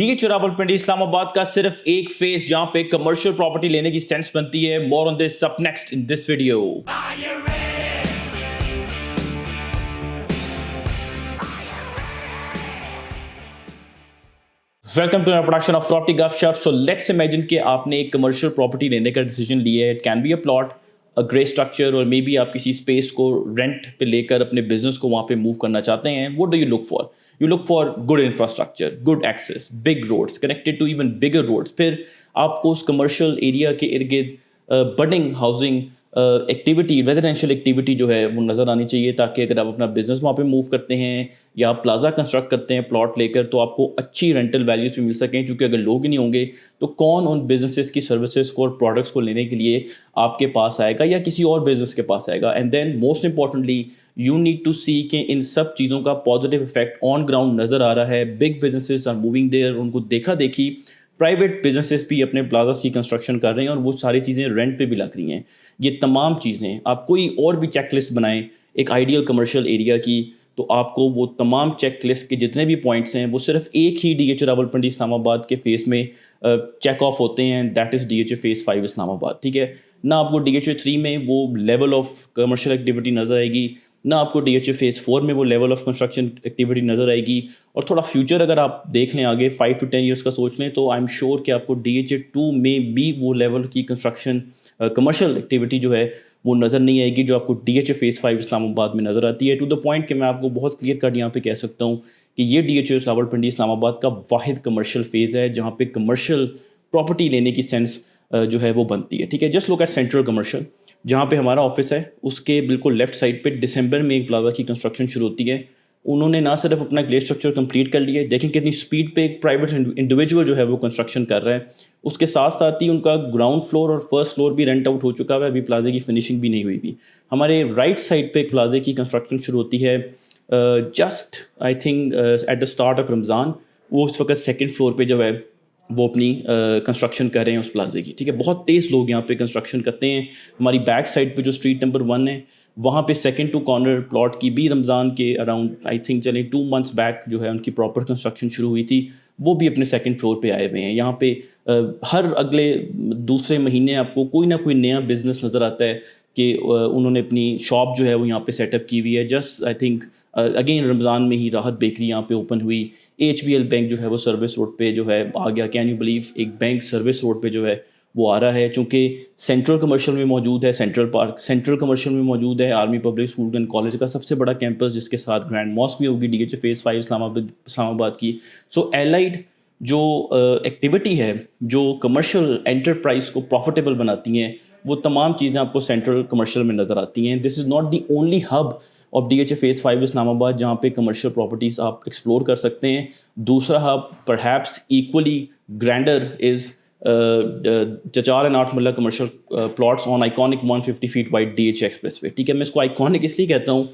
DH Rawalpindi Islamabad का सिर्फ एक फेस जहां पे कमर्शियल प्रॉपर्टी लेने की सेंस बनती है. More on this up next in this video. Welcome to production of property Gupshup. So let's imagine कि आपने एक कमर्शियल प्रॉपर्टी लेने का डिसीजन लिया है. It can be a plot, a grey structure, और मे बी आप किसी स्पेस को रेंट पे लेकर अपने बिजनेस को वहाँ पे मूव करना चाहते हैं. What do you look for? You look for good infrastructure, good access, big roads connected to even bigger roads. फिर आपको उस कमर्शियल एरिया के इर्द गिर्द budding housing activity, residential activity जो है वो नज़र आनी चाहिए, ताकि अगर आप अपना बिजनेस वहाँ पे मूव करते हैं या आप प्लाजा कंस्ट्रक्ट करते हैं प्लॉट लेकर, तो आपको अच्छी रेंटल वैल्यूज भी मिल सकें. क्योंकि अगर लोग ही नहीं होंगे तो कौन उन बिजनेसेस की सर्विसेज को और प्रोडक्ट्स को लेने के लिए आपके पास आएगा या किसी और बिजनेस के पास आएगा. And then most importantly you need to see कि इन सब चीज़ों का पॉजिटिव इफेक्ट ऑन ग्राउंड नज़र आ रहा है. Big businesses are moving there, उनको देखा देखी प्राइवेट बिजनेसेस भी अपने प्लाजास की कंस्ट्रक्शन कर रहे हैं और वो सारी चीज़ें रेंट पे भी लग रही हैं. ये तमाम चीज़ें आप कोई और भी चेकलिस्ट बनाएं एक आइडियल कमर्शियल एरिया की, तो आपको वो तमाम चेकलिस्ट के जितने भी पॉइंट्स हैं वो सिर्फ एक ही डीएच रावलपिंडी इस्लामाबाद के फेस में चेक ऑफ होते हैं. That is DH phase 5 Islamabad. ठीक है ना, आपको डीएच 3 में वो लेवल ऑफ कमर्शियल एक्टिविटी नज़र आएगी, ना आपको डीएच फेस 4 में वो लेवल ऑफ कंस्ट्रक्शन एक्टिविटी नज़र आएगी. और थोड़ा फ्यूचर अगर आप देख लें आगे 5 to 10 ईयर्स का सोच लें, तो आई एम श्योर कि आपको डीएच 2 में भी वो लेवल की कंस्ट्रक्शन कमर्शियल एक्टिविटी जो है वो नज़र नहीं आएगी जो आपको डीएच फेस 5 इस्लामाबाद में नज़र आती है. टू द पॉइंट कि मैं आपको बहुत क्लियर कट यहाँ पे कह सकता हूँ कि ये डीएच रावलपिंडी इस्लामाबाद का वाहिद कमर्शियल फेज़ है जहाँ पे कमर्शियल प्रॉपर्टी लेने की सेंस जो है वो बनती है. ठीक है, just look at central commercial जहाँ पे हमारा ऑफिस है, उसके बिल्कुल लेफ्ट साइड पे दिसंबर में एक प्लाजा की कंस्ट्रक्शन शुरू होती है. उन्होंने ना सिर्फ अपना ग्ले स्ट्रक्चर कंप्लीट कर लिया है, देखें कितनी स्पीड पे एक प्राइवेट इंडिविजुअल जो है वो कंस्ट्रक्शन कर रहा है. उसके साथ साथ ही उनका ग्राउंड फ्लोर और फर्स्ट फ्लोर भी रेंट आउट हो चुका है, अभी प्लाजे की फिनिशिंग भी नहीं हुई भी. हमारे राइट साइड पे एक प्लाजे की कंस्ट्रक्शन शुरू होती है just I think at the start of Ramzan. वो उस वक्त सेकेंड फ्लोर पर जो है वो अपनी कंस्ट्रक्शन कर रहे हैं उस प्लाजे की. ठीक है, बहुत तेज़ लोग यहाँ पे कंस्ट्रक्शन करते हैं. हमारी बैक साइड पे जो स्ट्रीट नंबर 1 है वहाँ पे सेकंड टू कॉर्नर प्लॉट की भी रमज़ान के अराउंड आई थिंक चलें 2 months बैक जो है उनकी प्रॉपर कंस्ट्रक्शन शुरू हुई थी. वो भी अपने सेकंड फ्लोर पे आए हुए हैं. यहाँ पे हर अगले दूसरे महीने आपको कोई ना कोई नया बिज़नेस नज़र आता है कि उन्होंने अपनी शॉप जो है वो यहाँ पे सेटअप की हुई है. Just I think again Ramzan में ही राहत बेकरी यहाँ पे ओपन हुई. HBL बैंक जो है वो सर्विस रोड पे जो है आ गया. कैन यू बिलीव, एक बैंक सर्विस रोड पे जो है वो आ रहा है. चूँकि सेंट्रल कमर्शियल में मौजूद है, सेंट्रल पार्क सेंट्रल कमर्शियल में मौजूद है, army public school and college का सबसे बड़ा कैंपस, जिसके साथ ग्रैंड मॉस्क भी होगी डीएच फेस 5 इस्लामाबाद की. सो एलाइड जो एक्टिविटी है जो कमर्शियल एंटरप्राइज को प्रॉफिटेबल बनाती हैं, वो तमाम चीज़ें आपको सेंट्रल कमर्शियल में नज़र आती हैं. This is not the only hub of DH phase 5 Islamabad जहाँ पे कमर्शियल प्रॉपर्टीज़ आप एक्सप्लोर कर सकते हैं. दूसरा hub perhaps equally grander is चचार and 8 marla commercial plots on iconic 150 feet wide DH expressway. ठीक है, मैं इसको आइकॉनिक इसलिए कहता हूँ,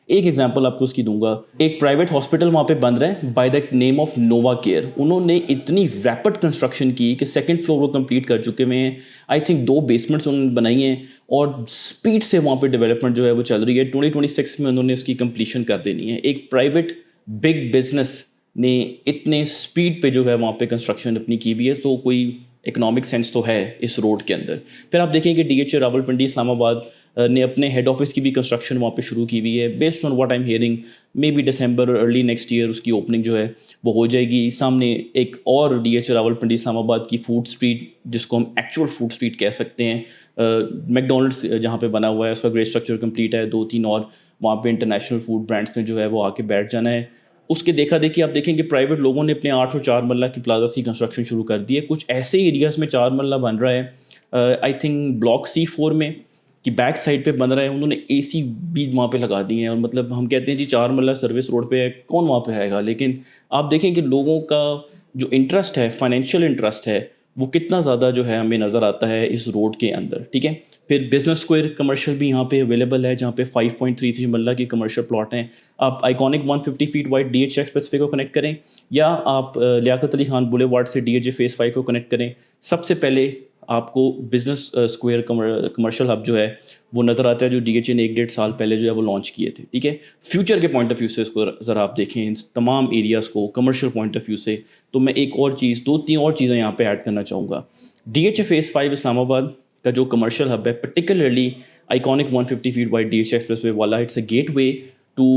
एक एग्जांपल आपको उसकी दूंगा. एक प्राइवेट हॉस्पिटल वहाँ पे बन रहा है by the name of Nova care. उन्होंने इतनी रैपिड कंस्ट्रक्शन की कि सेकंड फ्लोर वो कंप्लीट कर चुके हुए हैं. आई थिंक 2 बेसमेंट्स उन्होंने बनाई हैं और स्पीड से वहाँ पे डेवलपमेंट जो है वो चल रही है. 2026 में उन्होंने उसकी कंप्लीशन कर देनी है. एक प्राइवेट बिग बिजनेस ने इतने स्पीड पे जो है वहाँ पे कंस्ट्रक्शन अपनी की हुई है, तो कोई इकोनॉमिक सेंस तो है इस रोड के अंदर. फिर आप देखें कि डीएच रावलपिंडी इस्लामाबाद ने अपने हेड ऑफिस की भी कंस्ट्रक्शन वहाँ पे शुरू की हुई है. Based on what I am hearing maybe December और अर्ली नेक्स्ट ईयर उसकी ओपनिंग जो है वो हो जाएगी. सामने एक और डीएच रावलपिंडी इस्लामाबाद की फूड स्ट्रीट, जिसको हम एक्चुअल फूड स्ट्रीट कह सकते हैं, मैकडोनल्ड्स जहाँ पे बना हुआ है, उसका ग्रे स्ट्रक्चर कंप्लीट है. 2-3 और वहाँ पे इंटरनेशनल फूड ब्रांड्स ने जो है वो आके बैठ जाना है. उसके देखा देखी आप देखेंगे प्राइवेट लोगों ने अपने 8 और 4 मरला की प्लाजा की कंस्ट्रक्शन शुरू कर दी है. कुछ ऐसे एरियाज़ में 4 मरला बन रहा है. आई थिंक ब्लॉक C4 में कि बैक साइड पे बन रहा है. उन्होंने AC भी वहाँ पे लगा दिए हैं. और मतलब हम कहते हैं जी 4 मरला सर्विस रोड पे है, कौन वहाँ पे आएगा. लेकिन आप देखें कि लोगों का जो इंटरेस्ट है, फाइनेंशियल इंटरेस्ट है, वो कितना ज़्यादा जो है हमें नज़र आता है इस रोड के अंदर. ठीक है, फिर बिजनेस स्क्वायर कमर्शियल भी यहाँ पे अवेलेबल है जहाँ पे 5.33 मरला की कमर्शियल प्लॉट हैं. आप iconic 150 feet wide DH expressway को कनेक्ट करें या आप लियाकत अली खान बुलेवार्ड से डीएच फेस 5 को कनेक्ट करें. सबसे पहले آپ کو بزنس اسکوائر کمرشل ہب جو ہے وہ نظر آتا ہے جو ڈی ایچ اے نے 1-1.5 سال پہلے جو ہے وہ لانچ کیے تھے. ٹھیک ہے, فیوچر کے پوائنٹ آف ویو سے اس کو ذرا آپ دیکھیں ان تمام ایریاز کو کمرشل پوائنٹ آف ویو سے. تو میں ایک اور چیز 2-3 اور چیزیں یہاں پہ ایڈ کرنا چاہوں گا. D H A phase 5 Islamabad کا جو کمرشل ہب ہے, particularly iconic 150 feet wide D H A expressway والا, it's a gateway to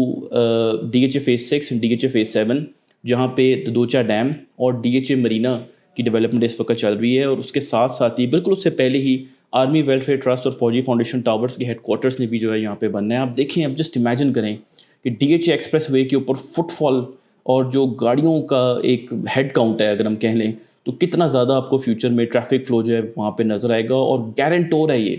D H A phase 6 and D H A phase 7, جہاں پہ Dadhocha dam اور D H A marina کی development اس وقت چل رہی ہے. اور اس کے ساتھ ساتھ ہی بالکل اس سے پہلے ہی آرمی ویلفیئر ٹرسٹ اور فوجی فاؤنڈیشن ٹاورس کے ہیڈ کوارٹرس نے بھی جو ہے یہاں پہ بننا ہے. آپ دیکھیں, اب جسٹ امیجن کریں کہ D H A expressway کے اوپر فٹ فال اور جو گاڑیوں کا ایک ہیڈ کاؤنٹ ہے اگر ہم کہہ لیں, تو کتنا زیادہ آپ کو فیوچر میں ٹریفک فلو جو ہے وہاں پہ نظر آئے گا. اور گارنٹور ہے, یہ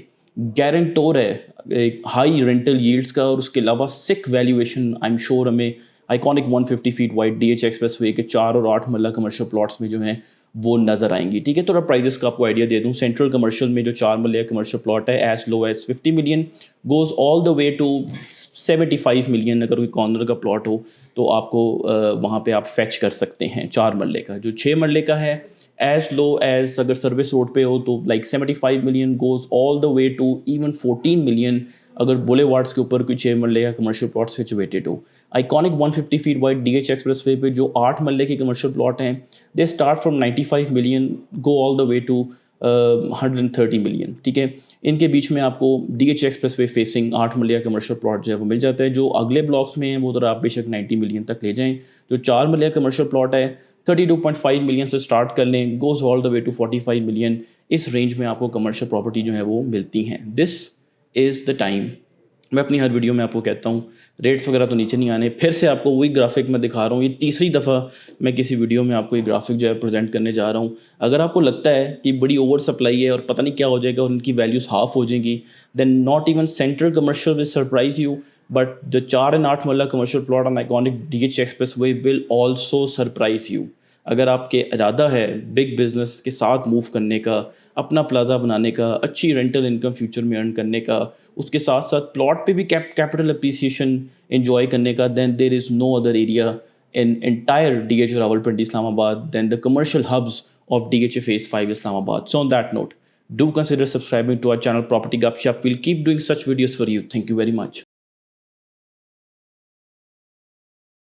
گارنٹور ہے ایک ہائی رینٹل ییلڈس کا, اور اس کے علاوہ سک ویلیویشن آئی ایم شیور ہمیں iconic 150 feet wide D H expressway کے 4 اور 8 مرلہ کمرشل پلاٹس میں جو ہیں وہ نظر آئیں گی. ٹھیک ہے, تھوڑا پرائزز کا آپ کو آئیڈیا دے دوں. سینٹرل کمرشل میں جو 4 مرلہ کمرشل پلاٹ ہے as low as 50 million goes all the way to 75 million. اگر کوئی کارنر کا پلاٹ ہو تو آپ کو وہاں پہ آپ فیچ کر سکتے ہیں 4 مرلے کا. جو 6 مرلے کا ہے ایز لو ایز اگر سروس روڈ پہ ہو تو like 75 million goes all the way to even 14 million اگر بولے وارڈس کے اوپر کوئی 6 مرلے کا کمرشل پلاٹ سچویٹڈ ہو. Iconic 150 feet wide D H expressway پہ جو 8 مرلے کے کمرشل پلاٹ ہیں they start from 95 million go all the way to 130 million. ٹھیک ہے, ان کے بیچ میں آپ کو D H express way facing 8 marla commercial plot جو ہے وہ مل جاتا ہے. جو اگلے بلاکس میں ہیں وہ ذرا آپ بے شک 90 ملین تک لے جائیں. جو 4 مرلہ کمرشل پلاٹ ہے 32.5 ملین سے اسٹارٹ کر لیں, goes all the way to 45 million. اس رینج میں آپ کو کمرشل پراپرٹی جو ہے وہ ملتی ہیں. دس از دا ٹائم. میں اپنی ہر ویڈیو میں آپ کو کہتا ہوں ریٹس وغیرہ تو نیچے نہیں آنے. پھر سے آپ کو وہی گرافک میں دکھا رہا ہوں, یہ تیسری دفعہ میں کسی ویڈیو میں آپ کو یہ گرافک جو ہے پریزنٹ کرنے جا رہا ہوں. اگر آپ کو لگتا ہے کہ بڑی اوور سپلائی ہے اور پتہ نہیں کیا ہو جائے گا اور ان کی ویلیوز ہاف ہو جائیں گی, then not even central commercial will surprise you, but جو 4 اور 8 marla commercial plot on iconic D H expressway will also surprise you. اگر آپ کے ارادہ ہے بگ بزنس کے ساتھ موو کرنے کا, اپنا پلازا بنانے کا, اچھی رینٹل انکم فیوچر میں ارن کرنے کا, اس کے ساتھ ساتھ پلاٹ پہ بھی کیپٹل اپریسیشن انجوائے کرنے کا, then there is no other area in entire DH Rawalpindi Islamabad than the commercial hubs of DHA Phase 5 Islamabad. So on that note, do consider subscribing to our channel Property Gupshup. We'll keep doing such videos for you. Thank you very much.